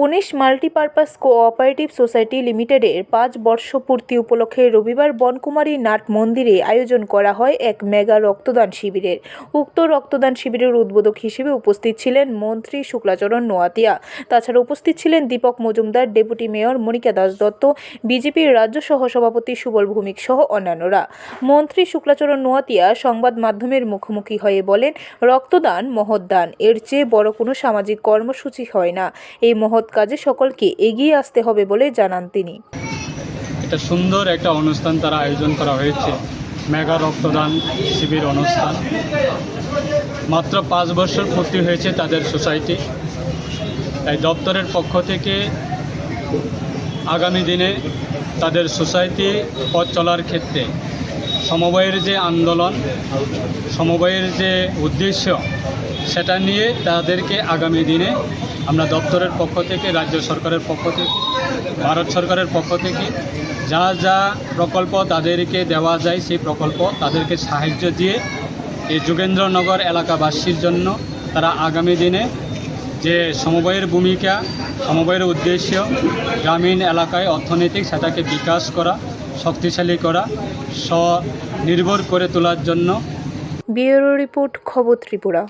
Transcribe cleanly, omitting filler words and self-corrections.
উনিশ multipurpose cooperative society লিমিটেডের 5 বর্ষপূর্তি উপলক্ষে রবিবার বনকুমারী নাট মন্দিরে আয়োজন করা হয় এক মেগা রক্তদান শিবিরের। উক্ত রক্তদান শিবিরের উদ্বোধক হিসেবে উপস্থিত ছিলেন মন্ত্রী শুক্লাচরণ নোয়াতিয়া। তাছাড়া উপস্থিত ছিলেন দীপক মজুমদার, ডেপুটি মেয়র মনিকা দাস দত্ত, বিজেপির রাজ্য সহসভাপতি সুবল ভৌমিক সহ অন্যান্যরা। মন্ত্রী শুক্লাচরণ নোয়াতিয়া সংবাদ মাধ্যমের মুখোমুখি হয়ে বলেন, রক্তদান মহৎ দান, এর চেয়ে বড় কোনো সামাজিক কর্মসূচি হয় না। এই মহৎ কাজে সকলকে এগিয়ে আসতে হবে বলে জানান তিনি। এটা সুন্দর একটা অনুষ্ঠান তারা আয়োজন করা হয়েছে, মেগা রক্তদান শিবির অনুষ্ঠান। মাত্র 5 বছর পূর্তি হয়েছে তাদের সোসাইটি। এই দপ্তরের পক্ষ থেকে আগামী দিনে তাদের সোসাইটি পথ চলার ক্ষেত্রে সমবায়ের যে আন্দোলন, সমবায়ের যে উদ্দেশ্য, সেটা নিয়ে তাদেরকে আগামী দিনে আমরা দপ্তরের পক্ষ থেকে, রাজ্য সরকারের পক্ষ থেকে, ভারত সরকারের পক্ষ থেকে যা যা প্রকল্প তাদেরকে দেওয়া যায় সেই প্রকল্প তাদেরকে সাহায্য দিয়ে এই যোগেন্দ্রনগর এলাকাবাসীর জন্য তারা আগামী দিনে যে সমবায়ের ভূমিকা, সমবায়ের উদ্দেশ্য গ্রামীণ এলাকায় অর্থনৈতিক সেটাকে বিকাশ করা, শক্তিশালী করা, স্বনির্ভর করে তোলার জন্য। ব্যুরো রিপোর্ট, খবর ত্রিপুরা।